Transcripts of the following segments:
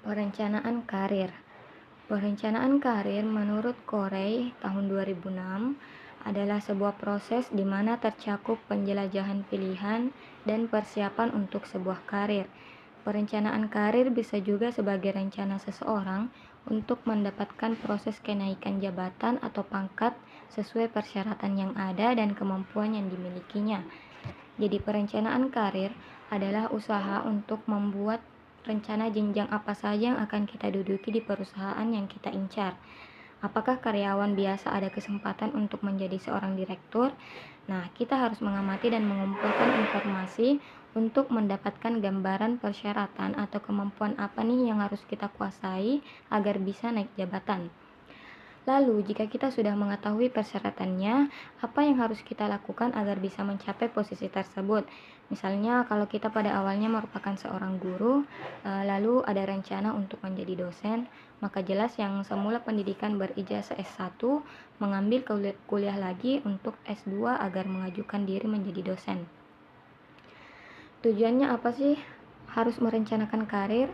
Perencanaan karir. Perencanaan karir menurut Corey tahun 2006 adalah sebuah proses di mana tercakup penjelajahan pilihan dan persiapan untuk sebuah karir. Perencanaan karir bisa juga sebagai rencana seseorang untuk mendapatkan proses kenaikan jabatan atau pangkat sesuai persyaratan yang ada dan kemampuan yang dimilikinya. Jadi perencanaan karir adalah usaha untuk membuat rencana jenjang apa saja yang akan kita duduki di perusahaan yang kita incar. Apakah karyawan biasa ada kesempatan untuk menjadi seorang direktur? Nah, kita harus mengamati dan mengumpulkan informasi untuk mendapatkan gambaran persyaratan atau kemampuan apa nih yang harus kita kuasai agar bisa naik jabatan. Lalu, jika kita sudah mengetahui persyaratannya, apa yang harus kita lakukan agar bisa mencapai posisi tersebut? Misalnya, kalau kita pada awalnya merupakan seorang guru, lalu ada rencana untuk menjadi dosen, maka jelas yang semula pendidikan berijazah S1 mengambil kuliah lagi untuk S2 agar mengajukan diri menjadi dosen. Tujuannya apa sih harus merencanakan karir?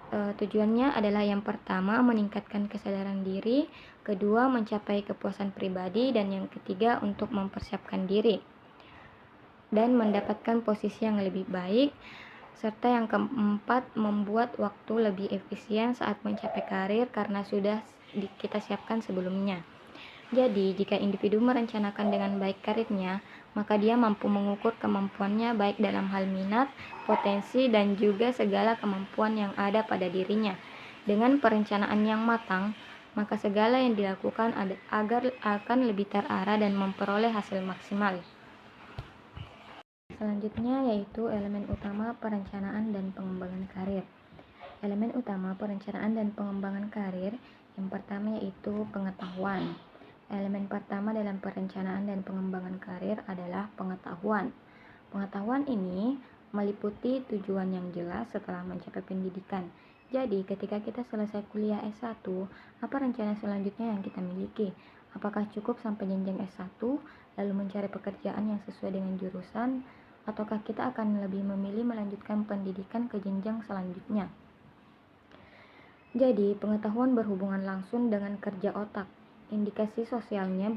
Tujuannya adalah yang pertama meningkatkan kesadaran diri, kedua mencapai kepuasan pribadi, dan yang ketiga untuk mempersiapkan diri dan mendapatkan posisi yang lebih baik, serta yang keempat membuat waktu lebih efisien saat mencapai karir karena sudah kita siapkan sebelumnya. Jadi, jika individu merencanakan dengan baik karirnya, maka dia mampu mengukur kemampuannya baik dalam hal minat, potensi, dan juga segala kemampuan yang ada pada dirinya. Dengan perencanaan yang matang, maka segala yang dilakukan agar akan lebih terarah dan memperoleh hasil maksimal. Selanjutnya yaitu elemen utama perencanaan dan pengembangan karir. Elemen utama perencanaan dan pengembangan karir yang pertama yaitu pengetahuan. Elemen pertama dalam perencanaan dan pengembangan karir adalah pengetahuan. Pengetahuan ini meliputi tujuan yang jelas setelah mencapai pendidikan. Jadi, ketika kita selesai kuliah S1, apa rencana selanjutnya yang kita miliki? Apakah cukup sampai jenjang S1, lalu mencari pekerjaan yang sesuai dengan jurusan, ataukah kita akan lebih memilih melanjutkan pendidikan ke jenjang selanjutnya? Jadi, pengetahuan berhubungan langsung dengan kerja otak. Indikasi sosialnya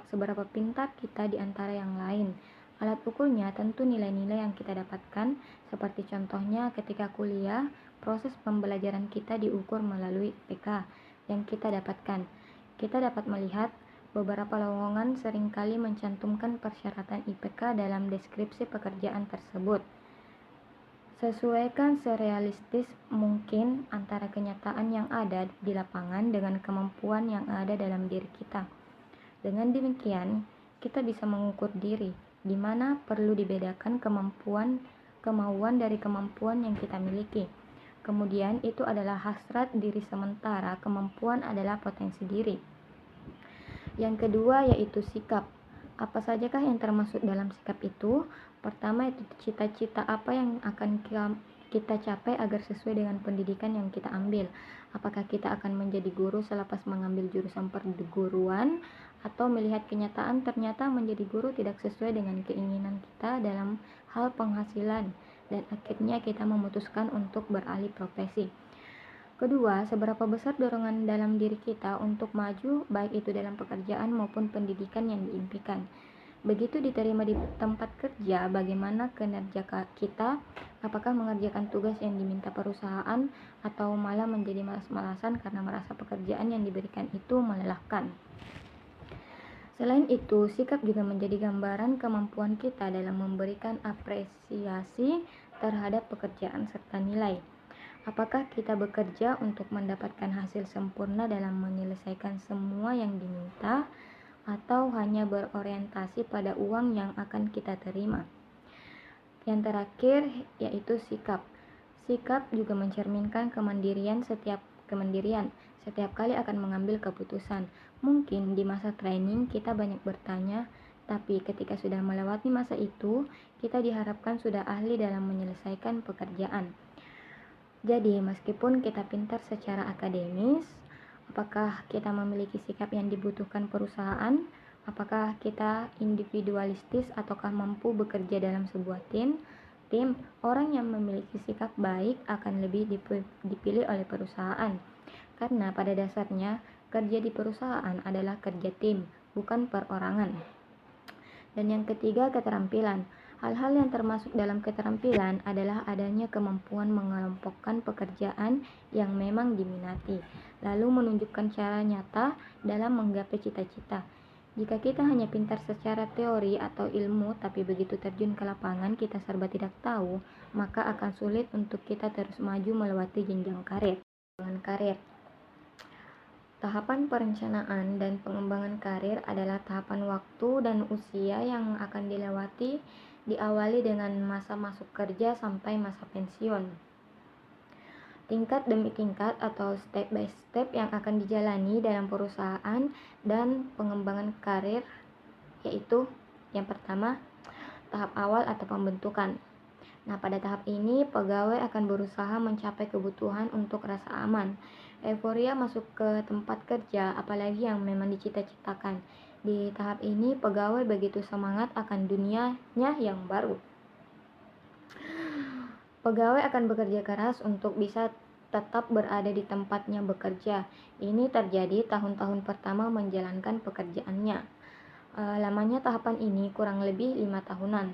seberapa pintar kita di antara yang lain. Alat ukurnya tentu nilai-nilai yang kita dapatkan, seperti contohnya ketika kuliah, proses pembelajaran kita diukur melalui IPK yang kita dapatkan. Kita dapat melihat beberapa lowongan seringkali mencantumkan persyaratan IPK dalam deskripsi pekerjaan tersebut. Sesuaikan serealistis mungkin antara kenyataan yang ada di lapangan dengan kemampuan yang ada dalam diri kita. Dengan demikian, kita bisa mengukur diri, di mana perlu dibedakan kemauan dari kemampuan yang kita miliki. Kemudian itu adalah hasrat diri sementara kemampuan adalah potensi diri. Yang kedua yaitu sikap. Apa sajakah yang termasuk dalam sikap itu? Pertama itu cita-cita apa yang akan kita capai agar sesuai dengan pendidikan yang kita ambil. Apakah kita akan menjadi guru selepas mengambil jurusan perguruan, atau melihat kenyataan ternyata menjadi guru tidak sesuai dengan keinginan kita dalam hal penghasilan, dan akhirnya kita memutuskan untuk beralih profesi. Kedua, seberapa besar dorongan dalam diri kita untuk maju, baik itu dalam pekerjaan maupun pendidikan yang diimpikan. Begitu diterima di tempat kerja, bagaimana kinerja kita, apakah mengerjakan tugas yang diminta perusahaan, atau malah menjadi malas-malasan karena merasa pekerjaan yang diberikan itu melelahkan. Selain itu, sikap juga menjadi gambaran kemampuan kita dalam memberikan apresiasi terhadap pekerjaan serta nilai. Apakah kita bekerja untuk mendapatkan hasil sempurna dalam menyelesaikan semua yang diminta, atau hanya berorientasi pada uang yang akan kita terima? Yang terakhir yaitu sikap. Sikap juga mencerminkan kemandirian setiap kali akan mengambil keputusan. Mungkin di masa training kita banyak bertanya, tapi ketika sudah melewati masa itu, kita diharapkan sudah ahli dalam menyelesaikan pekerjaan. Jadi, meskipun kita pintar secara akademis, apakah kita memiliki sikap yang dibutuhkan perusahaan? Apakah kita individualistis ataukah mampu bekerja dalam sebuah tim? Orang yang memiliki sikap baik akan lebih dipilih oleh perusahaan. Karena pada dasarnya, kerja di perusahaan adalah kerja tim, bukan perorangan. Dan yang ketiga, keterampilan. Hal-hal yang termasuk dalam keterampilan adalah adanya kemampuan mengelompokkan pekerjaan yang memang diminati, lalu menunjukkan cara nyata dalam menggapai cita-cita. Jika kita hanya pintar secara teori atau ilmu, tapi begitu terjun ke lapangan kita serba tidak tahu, maka akan sulit untuk kita terus maju melewati jenjang karir. Tahapan perencanaan dan pengembangan karir adalah tahapan waktu dan usia yang akan diawali dengan masa masuk kerja sampai masa pensiun. Tingkat demi tingkat atau step by step yang akan dijalani dalam perusahaan dan pengembangan karir, yaitu yang pertama, tahap awal atau pembentukan. Nah, pada tahap ini pegawai akan berusaha mencapai kebutuhan untuk rasa aman, euforia masuk ke tempat kerja, apalagi yang memang dicita-citakan. Di tahap ini pegawai begitu semangat akan dunianya yang baru. Pegawai akan bekerja keras untuk bisa tetap berada di tempatnya bekerja. Ini terjadi tahun-tahun pertama menjalankan pekerjaannya. Lamanya tahapan ini kurang lebih 5 tahunan.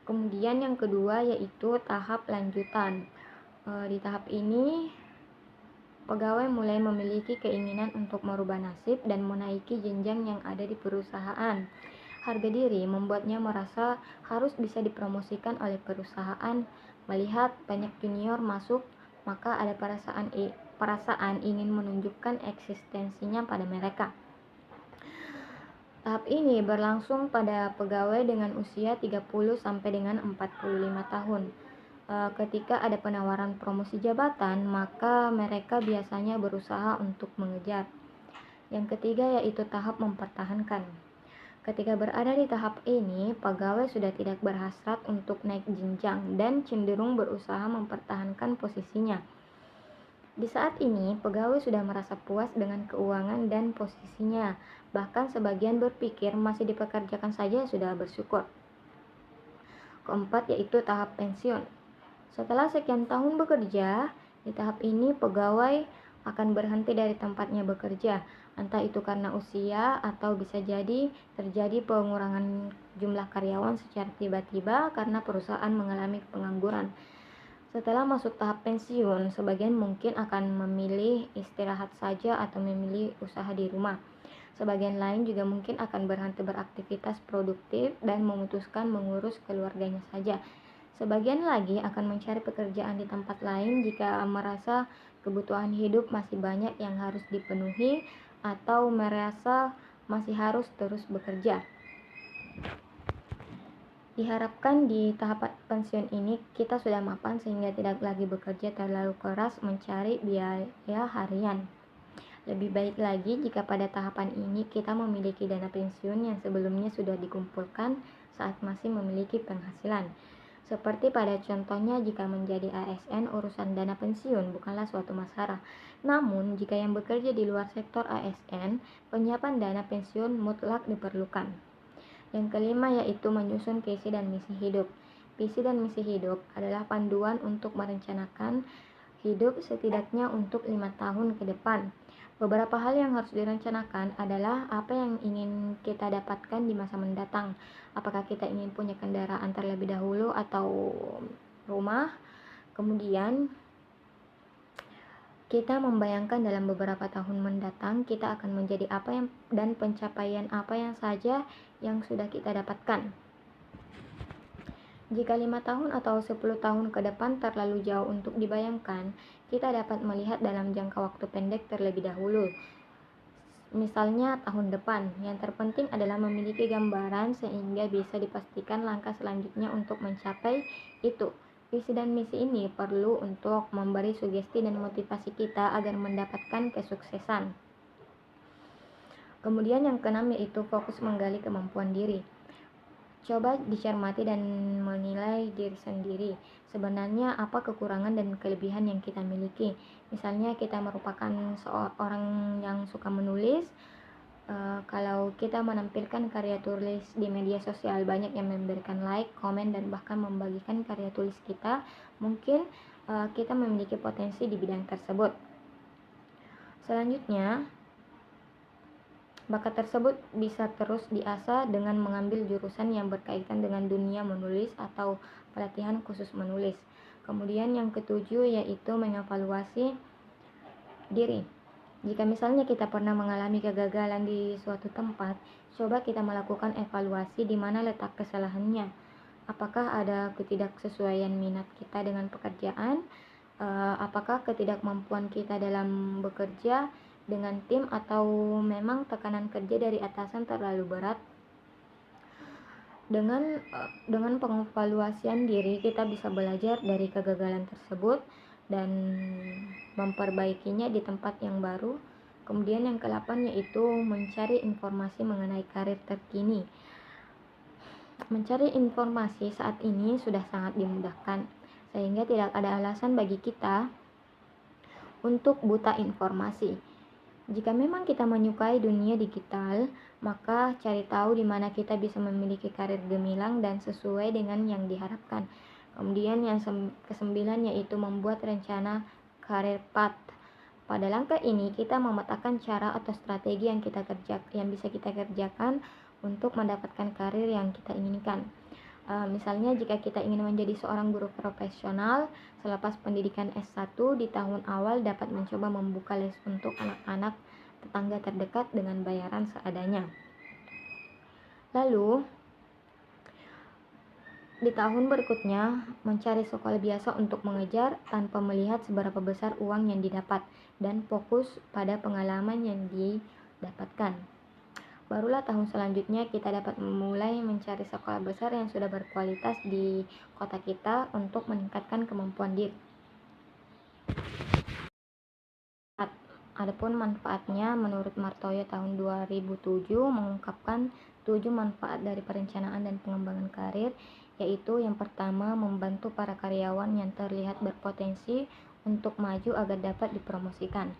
Kemudian yang kedua yaitu tahap lanjutan. Di tahap ini pegawai mulai memiliki keinginan untuk merubah nasib dan menaiki jenjang yang ada di perusahaan. Harga diri membuatnya merasa harus bisa dipromosikan oleh perusahaan. Melihat banyak junior masuk, maka ada perasaan ingin menunjukkan eksistensinya pada mereka. Tahap ini berlangsung pada pegawai dengan usia 30 sampai dengan 45 tahun. Ketika ada penawaran promosi jabatan, maka mereka biasanya berusaha untuk mengejar. Yang ketiga yaitu tahap mempertahankan. Ketika berada di tahap ini, pegawai sudah tidak berhasrat untuk naik jenjang dan cenderung berusaha mempertahankan posisinya. Di saat ini, pegawai sudah merasa puas dengan keuangan dan posisinya. Bahkan sebagian berpikir masih dipekerjakan saja sudah bersyukur. Keempat yaitu tahap pensiun. Setelah sekian tahun bekerja, di tahap ini pegawai akan berhenti dari tempatnya bekerja, entah itu karena usia atau bisa jadi terjadi pengurangan jumlah karyawan secara tiba-tiba karena perusahaan mengalami pengangguran. Setelah masuk tahap pensiun, sebagian mungkin akan memilih istirahat saja atau memilih usaha di rumah. Sebagian lain juga mungkin akan berhenti beraktivitas produktif dan memutuskan mengurus keluarganya saja. Sebagian lagi akan mencari pekerjaan di tempat lain jika merasa kebutuhan hidup masih banyak yang harus dipenuhi atau merasa masih harus terus bekerja. Diharapkan di tahap pensiun ini kita sudah mapan sehingga tidak lagi bekerja terlalu keras mencari biaya harian. Lebih baik lagi jika pada tahapan ini kita memiliki dana pensiun yang sebelumnya sudah dikumpulkan saat masih memiliki penghasilan. Seperti pada contohnya jika menjadi ASN, urusan dana pensiun bukanlah suatu masalah. Namun jika yang bekerja di luar sektor ASN, penyiapan dana pensiun mutlak diperlukan. Yang kelima yaitu menyusun visi dan misi hidup. Visi dan misi hidup adalah panduan untuk merencanakan hidup setidaknya untuk 5 tahun ke depan. Beberapa hal yang harus direncanakan adalah apa yang ingin kita dapatkan di masa mendatang. Apakah kita ingin punya kendaraan terlebih dahulu atau rumah? Kemudian kita membayangkan dalam beberapa tahun mendatang kita akan menjadi apa dan pencapaian apa yang saja yang sudah kita dapatkan. Jika 5 tahun atau 10 tahun ke depan terlalu jauh untuk dibayangkan, kita dapat melihat dalam jangka waktu pendek terlebih dahulu. Misalnya tahun depan, yang terpenting adalah memiliki gambaran sehingga bisa dipastikan langkah selanjutnya untuk mencapai itu. Visi dan misi ini perlu untuk memberi sugesti dan motivasi kita agar mendapatkan kesuksesan. Kemudian yang keenam yaitu fokus menggali kemampuan diri. Coba dicermati dan menilai diri sendiri. Sebenarnya apa kekurangan dan kelebihan yang kita miliki? Misalnya kita merupakan seorang yang suka menulis. Kalau kita menampilkan karya tulis di media sosial, banyak yang memberikan like, komen, dan bahkan membagikan karya tulis kita, mungkin kita memiliki potensi di bidang tersebut. Selanjutnya, bakat tersebut bisa terus diasah dengan mengambil jurusan yang berkaitan dengan dunia menulis atau pelatihan khusus menulis. Kemudian yang ketujuh yaitu mengevaluasi diri. Jika misalnya kita pernah mengalami kegagalan di suatu tempat, coba kita melakukan evaluasi di mana letak kesalahannya. Apakah ada ketidaksesuaian minat kita dengan pekerjaan? Apakah ketidakmampuan kita dalam bekerja dengan tim, atau memang tekanan kerja dari atasan terlalu berat? Dengan pengevaluasian diri, kita bisa belajar dari kegagalan tersebut dan memperbaikinya di tempat yang baru. Kemudian yang ke-8 yaitu mencari informasi mengenai karir terkini. Mencari informasi saat ini sudah sangat dimudahkan, sehingga tidak ada alasan bagi kita untuk buta informasi. Jika memang kita menyukai dunia digital, maka cari tahu di mana kita bisa memiliki karir gemilang dan sesuai dengan yang diharapkan. Kemudian yang ke-9 yaitu membuat rencana karir path. Pada langkah ini kita memetakan cara atau strategi yang bisa kita kerjakan untuk mendapatkan karir yang kita inginkan. Misalnya jika kita ingin menjadi seorang guru profesional, selepas pendidikan S1 di tahun awal dapat mencoba membuka les untuk anak-anak tetangga terdekat dengan bayaran seadanya. Lalu di tahun berikutnya mencari sekolah biasa untuk mengejar tanpa melihat seberapa besar uang yang didapat dan fokus pada pengalaman yang didapatkan. Barulah tahun selanjutnya kita dapat memulai mencari sekolah besar yang sudah berkualitas di kota kita untuk meningkatkan kemampuan diri. Adapun manfaatnya, menurut Martoyo tahun 2007 mengungkapkan 7 manfaat dari perencanaan dan pengembangan karir, yaitu yang pertama membantu para karyawan yang terlihat berpotensi untuk maju agar dapat dipromosikan.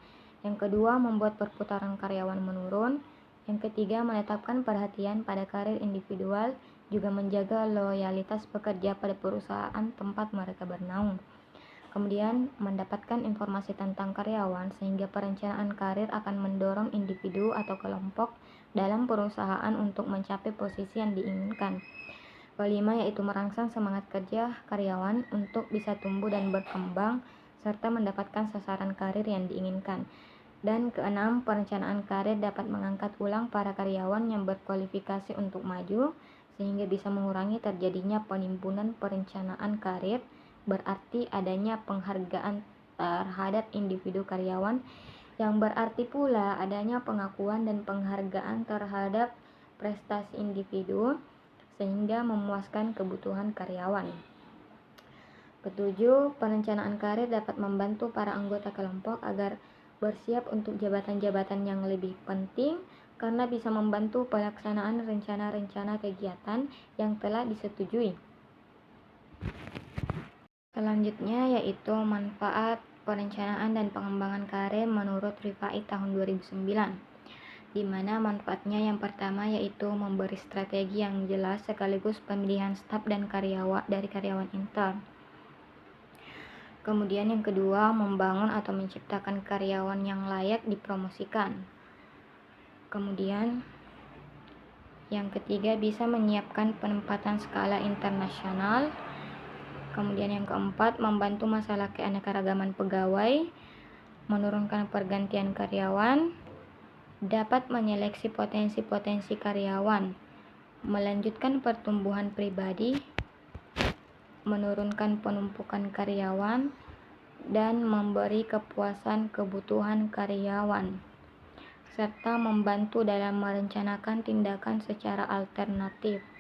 Yang kedua, membuat perputaran karyawan menurun. Yang ketiga, menetapkan perhatian pada karir individual, juga menjaga loyalitas pekerja pada perusahaan tempat mereka bernaung. Kemudian, mendapatkan informasi tentang karyawan sehingga perencanaan karir akan mendorong individu atau kelompok dalam perusahaan untuk mencapai posisi yang diinginkan. Kelima, yaitu merangsang semangat kerja karyawan untuk bisa tumbuh dan berkembang serta mendapatkan sasaran karir yang diinginkan. Dan keenam, perencanaan karir dapat mengangkat ulang para karyawan yang berkualifikasi untuk maju sehingga bisa mengurangi terjadinya penimbunan perencanaan karir, berarti adanya penghargaan terhadap individu karyawan, yang berarti pula adanya pengakuan dan penghargaan terhadap prestasi individu sehingga memuaskan kebutuhan karyawan. Ketujuh, perencanaan karir dapat membantu para anggota kelompok agar bersiap untuk jabatan-jabatan yang lebih penting karena bisa membantu pelaksanaan rencana-rencana kegiatan yang telah disetujui. Selanjutnya yaitu manfaat perencanaan dan pengembangan karir menurut Rifai tahun 2009, di mana manfaatnya yang pertama yaitu memberi strategi yang jelas sekaligus pemilihan staf dan karyawan intern. Kemudian yang kedua, membangun atau menciptakan karyawan yang layak dipromosikan. Kemudian yang ketiga, bisa menyiapkan penempatan skala internasional. Kemudian yang keempat, membantu masalah keanekaragaman pegawai, menurunkan pergantian karyawan, dapat menyeleksi potensi-potensi karyawan, melanjutkan pertumbuhan pribadi, menurunkan penumpukan karyawan, dan memberi kepuasan kebutuhan karyawan. serta membantu dalam merencanakan tindakan secara alternatif.